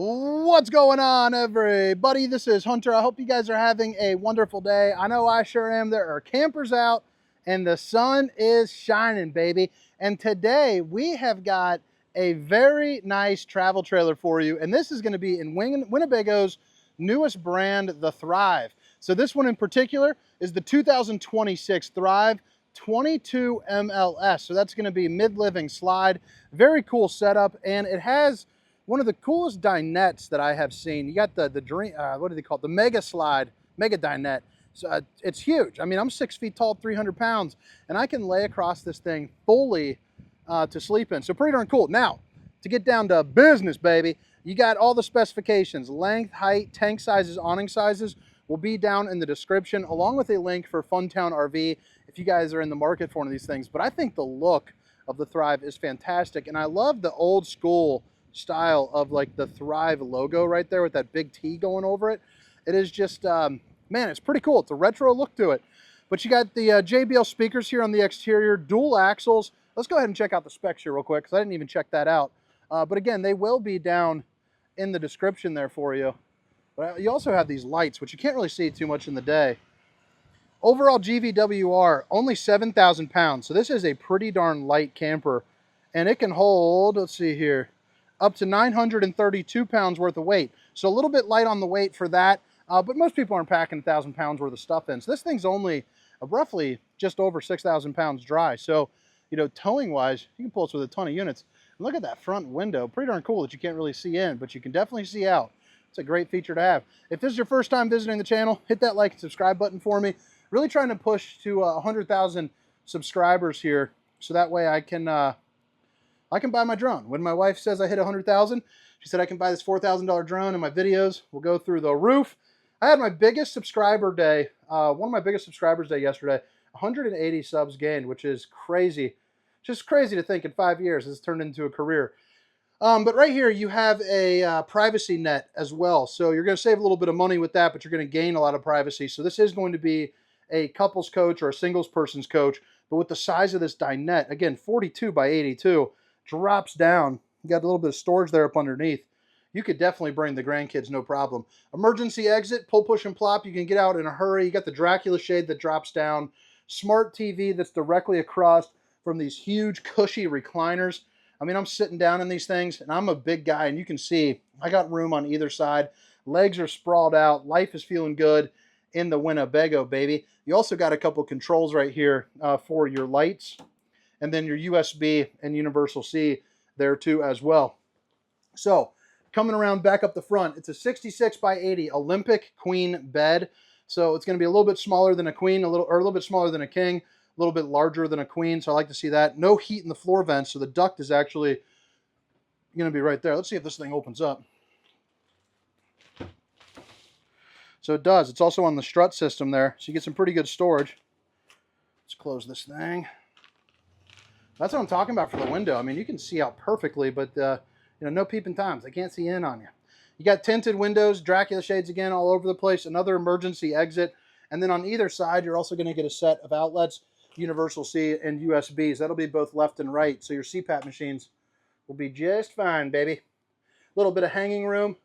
What's going on, everybody? This is Hunter. I hope you guys are having a wonderful day. I know I sure am. There are campers out and the sun is shining, baby. And today we have got a very nice travel trailer for you. And this is going to be in Winnebago's newest brand, the Thrive. So this one in particular is the 2026 Thrive 22 MLS. So that's going to be mid-living slide. Very cool setup. And it has one of the coolest dinettes that I have seen. You got the dream, what do they call it? The mega slide, mega dinette. So it's huge. I mean, I'm 6 feet tall, 300 pounds, and I can lay across this thing fully to sleep in. So pretty darn cool. Now, to get down to business, baby, you got all the specifications, length, height, tank sizes, awning sizes will be down in the description, along with a link for Funtown RV if you guys are in the market for one of these things. But I think the look of the Thrive is fantastic, and I love the old school style of like the Thrive logo right there with that big T going over it. It is just, man, it's pretty cool. It's a retro look to it. But you got the JBL speakers here on the exterior, dual axles. Let's go ahead and check out the specs here real quick because I didn't even check that out. But again, they will be down in the description there for you. But you also have these lights, which you can't really see too much in the day. Overall GVWR, only 7,000 pounds. So this is a pretty darn light camper. And it can hold, let's see here, up to 932 pounds worth of weight. So a little bit light on the weight for that, but most people aren't packing 1,000 pounds worth of stuff in. So this thing's only roughly just over 6,000 pounds dry. So, you know, towing wise, you can pull this with a ton of units. And look at that front window, pretty darn cool that you can't really see in, but you can definitely see out. It's a great feature to have. If this is your first time visiting the channel, hit that like and subscribe button for me. Really trying to push to 100,000 subscribers here, so that way I can buy my drone. When my wife says I hit 100,000, she said I can buy this $4,000 drone, and my videos will go through the roof. I had my biggest subscriber day, one of my biggest subscribers day yesterday, 180 subs gained, which is crazy. Just crazy to think in 5 years this turned into a career. But right here you have a privacy net as well. So you're going to save a little bit of money with that, but you're going to gain a lot of privacy. So this is going to be a couples coach or a singles person's coach, but with the size of this dinette, again, 42 by 82, drops down. You got a little bit of storage there up underneath. You could definitely bring the grandkids, no problem. Emergency exit, pull, push, and plop. You can get out in a hurry. You got the Dracula shade that drops down. Smart TV that's directly across from these huge, cushy recliners. I mean, I'm sitting down in these things, and I'm a big guy, and you can see I got room on either side. Legs are sprawled out. Life is feeling good in the Winnebago, baby. You also got a couple controls right here for your lights, and then your USB and universal C there too as well. So coming around back up the front, it's a 66 by 80 Olympic queen bed. So it's going to be a little bit smaller than a queen, a little bit smaller than a king, a little bit larger than a queen. So I like to see that. No heat in the floor vents, so the duct is actually going to be right there. Let's see if this thing opens up. So it does. It's also on the strut system there, so you get some pretty good storage. Let's close this thing. That's what I'm talking about for the window. I mean, you can see out perfectly, but you know, no peeping toms. They can't see in on you. You got tinted windows, Dracula shades again all over the place, another emergency exit, and then on either side, you're also going to get a set of outlets, universal C and USBs. That'll be both left and right, so your CPAP machines will be just fine, baby. A little bit of hanging room,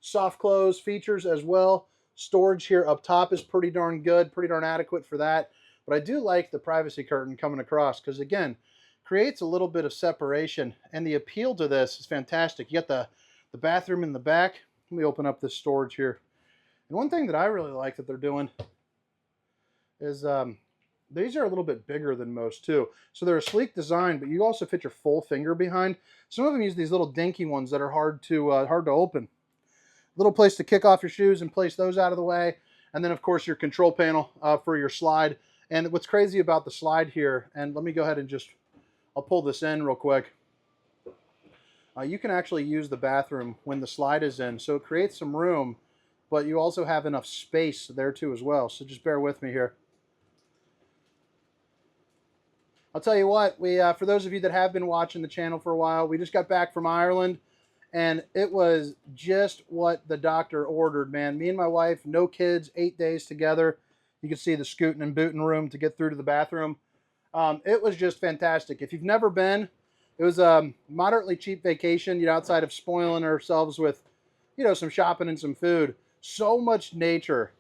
soft close features as well. Storage here up top is pretty darn good, pretty darn adequate for that. But I do like the privacy curtain coming across because, again, creates a little bit of separation, and the appeal to this is fantastic. You got the bathroom in the back. Let me open up this storage here. And one thing that I really like that they're doing is these are a little bit bigger than most too. So they're a sleek design, but you also fit your full finger behind. Some of them use these little dinky ones that are hard to open. Little place to kick off your shoes and place those out of the way. And then, of course, your control panel for your slide. And what's crazy about the slide here, and let me go ahead and just, I'll pull this in real quick. You can actually use the bathroom when the slide is in. So it creates some room, but you also have enough space there too as well. So just bear with me here. I'll tell you what, for those of you that have been watching the channel for a while, we just got back from Ireland. And it was just what the doctor ordered, man. Me and my wife, no kids, 8 days together. You can see the scooting and booting room to get through to the bathroom. It was just fantastic. If you've never been, it was a moderately cheap vacation, you know, outside of spoiling ourselves with you know, some shopping and some food. So much nature.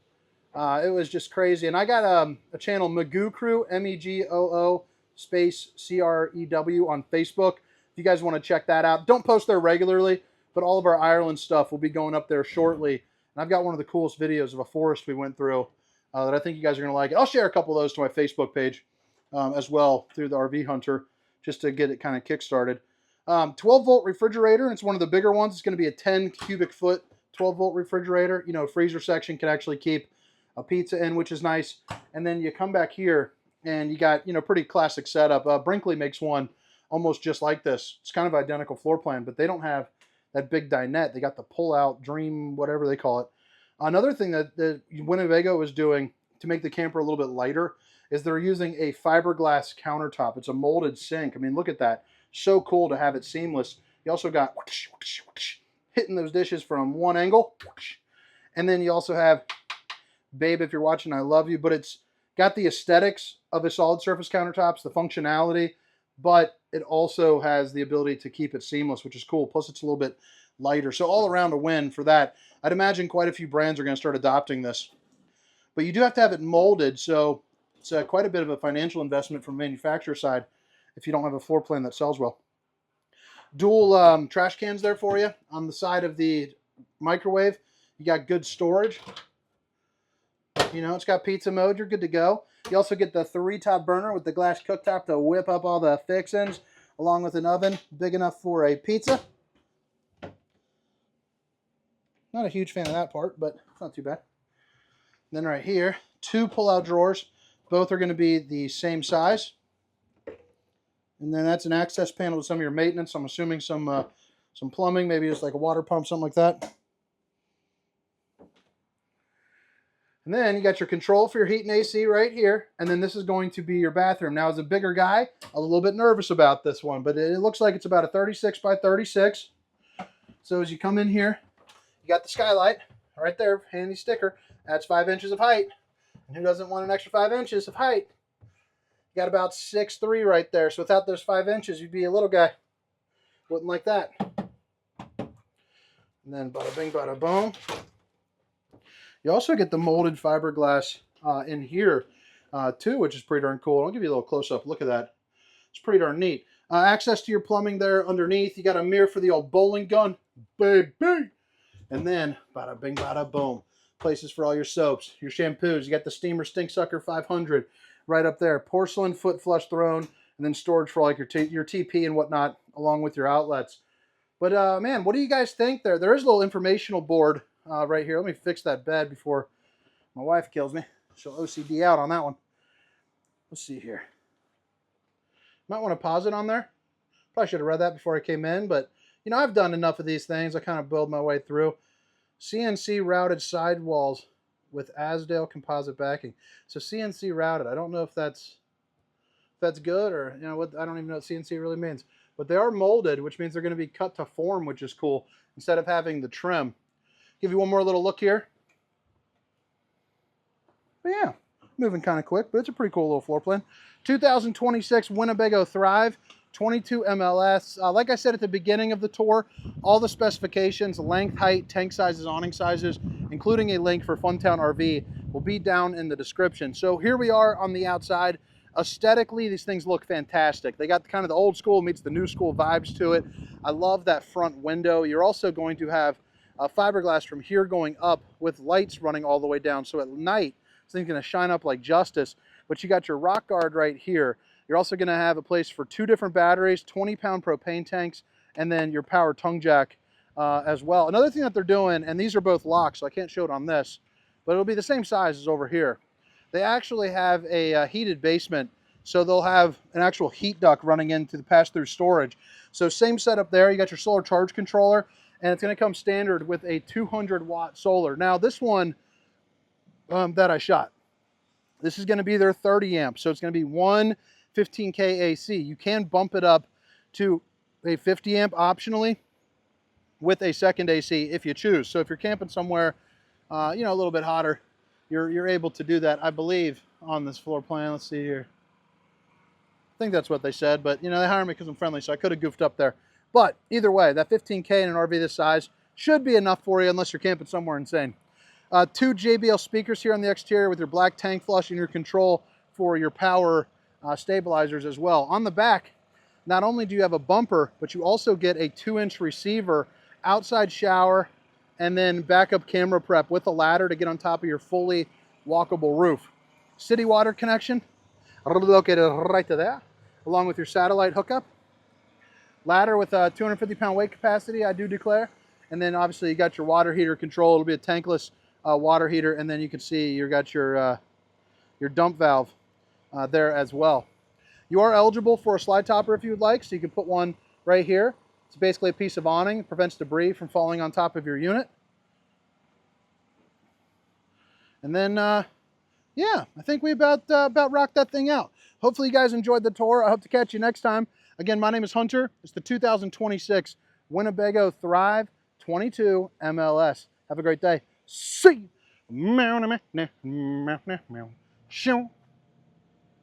It was just crazy. And I got a channel, Magoo Crew, MEGOO space CREW on Facebook. If you guys want to check that out, don't post there regularly, but all of our Ireland stuff will be going up there shortly. And I've got one of the coolest videos of a forest we went through that I think you guys are going to like. I'll share a couple of those to my Facebook page as well through the RV Hunter, just to get it kind of kick-started. 12-volt refrigerator, and it's one of the bigger ones. It's going to be a 10 cubic foot 12-volt refrigerator. You know, freezer section can actually keep a pizza in, which is nice. And then you come back here, and you got, you know, pretty classic setup. Brinkley makes one almost just like this. It's kind of identical floor plan, but they don't have that big dinette. They got the pull-out Dream, whatever they call it. Another thing that Winnebago is doing to make the camper a little bit lighter is they're using a fiberglass countertop. It's a molded sink. I mean, look at that. So cool to have it seamless. You also got hitting those dishes from one angle. And then you also have, babe, if you're watching, I love you, but it's got the aesthetics of a solid surface countertops, the functionality, but it also has the ability to keep it seamless, which is cool. Plus, it's a little bit lighter. So all around a win for that. I'd imagine quite a few brands are going to start adopting this. But you do have to have it molded, so it's quite a bit of a financial investment from the manufacturer side if you don't have a floor plan that sells well. Dual trash cans there for you on the side of the microwave. You got good storage. You know, it's got pizza mode. You're good to go. You also get the 3-top burner with the glass cooktop to whip up all the fixings, along with an oven big enough for a pizza. Not a huge fan of that part, but it's not too bad. Then right here, 2 pull-out drawers. Both are going to be the same size. And then that's an access panel to some of your maintenance. I'm assuming some plumbing, maybe just like a water pump, something like that. And then you got your control for your heat and AC right here. And then this is going to be your bathroom. Now, as a bigger guy, I'm a little bit nervous about this one, but it looks like it's about a 36 by 36. So as you come in here, you got the skylight right there, handy sticker. That's 5 inches of height. And who doesn't want an extra 5 inches of height? You got about 6'3" right there. So without those 5 inches, you'd be a little guy. Wouldn't like that. And then bada bing, bada boom. You also get the molded fiberglass in here too, which is pretty darn cool. I'll give you a little close-up look at that. It's pretty darn neat. Access to your plumbing there underneath. You got a mirror for the old bowling gun. Baby! And then bada bing, bada boom. Places for all your soaps, your shampoos. You got the Steamer Stink Sucker 500 right up there. Porcelain foot flush throne, and then storage for like your TP and whatnot, along with your outlets. But man, what do you guys think there? There is a little informational board right here. Let me fix that bed before my wife kills me. She'll OCD out on that one. Let's see here. Might want to pause it on there. Probably should have read that before I came in, but you know, I've done enough of these things. I kind of build my way through. CNC routed sidewalls with Azdel composite backing. So CNC routed. I don't know if that's good, or you know what, I don't even know what CNC really means. But they are molded, which means they're going to be cut to form, which is cool, instead of having the trim. Give you one more little look here. But yeah, moving kind of quick, but it's a pretty cool little floor plan. 2026 Winnebago Thrive, 22 MLS. Like I said at the beginning of the tour, all the specifications, length, height, tank sizes, awning sizes, including a link for Funtown RV, will be down in the description. So here we are on the outside. Aesthetically, these things look fantastic. They got kind of the old school meets the new school vibes to it. I love that front window. You're also going to have fiberglass from here going up with lights running all the way down. So at night, this thing's going to shine up like justice. But you got your rock guard right here. You're also going to have a place for 2 different batteries, 20-pound propane tanks, and then your power tongue jack as well. Another thing that they're doing, and these are both locks, so I can't show it on this, but it'll be the same size as over here. They actually have a heated basement, so they'll have an actual heat duct running into the pass-through storage. So same setup there. You got your solar charge controller, and it's going to come standard with a 200-watt solar. Now, this one that I shot, this is going to be their 30 amp, so it's going to be one 15K AC. You can bump it up to a 50 amp optionally with a second AC if you choose. So if you're camping somewhere, you know, a little bit hotter, you're able to do that, I believe, on this floor plan. Let's see here. I think that's what they said, but you know, they hired me because I'm friendly, so I could have goofed up there. But either way, that 15K in an RV this size, Should be enough for you unless you're camping somewhere insane. 2 JBL speakers here on the exterior with your black tank flush and your control for your power stabilizers as well. On the back, not only do you have a bumper, but you also get a 2-inch receiver, outside shower, and then backup camera prep with a ladder to get on top of your fully walkable roof. City water connection, located right to there, along with your satellite hookup. Ladder with a 250-pound weight capacity, I do declare. And then obviously you got your water heater control. It'll be a tankless water heater, and then you can see you got your dump valve there as well. You are eligible for a slide topper if you would like, so you can put one right here. It's basically a piece of awning. It prevents debris from falling on top of your unit. And then, yeah, I think we about rocked that thing out. Hopefully you guys enjoyed the tour. I hope to catch you next time. Again, my name is Hunter. It's the 2026 Winnebago Thrive 22 MLS. Have a great day. See you.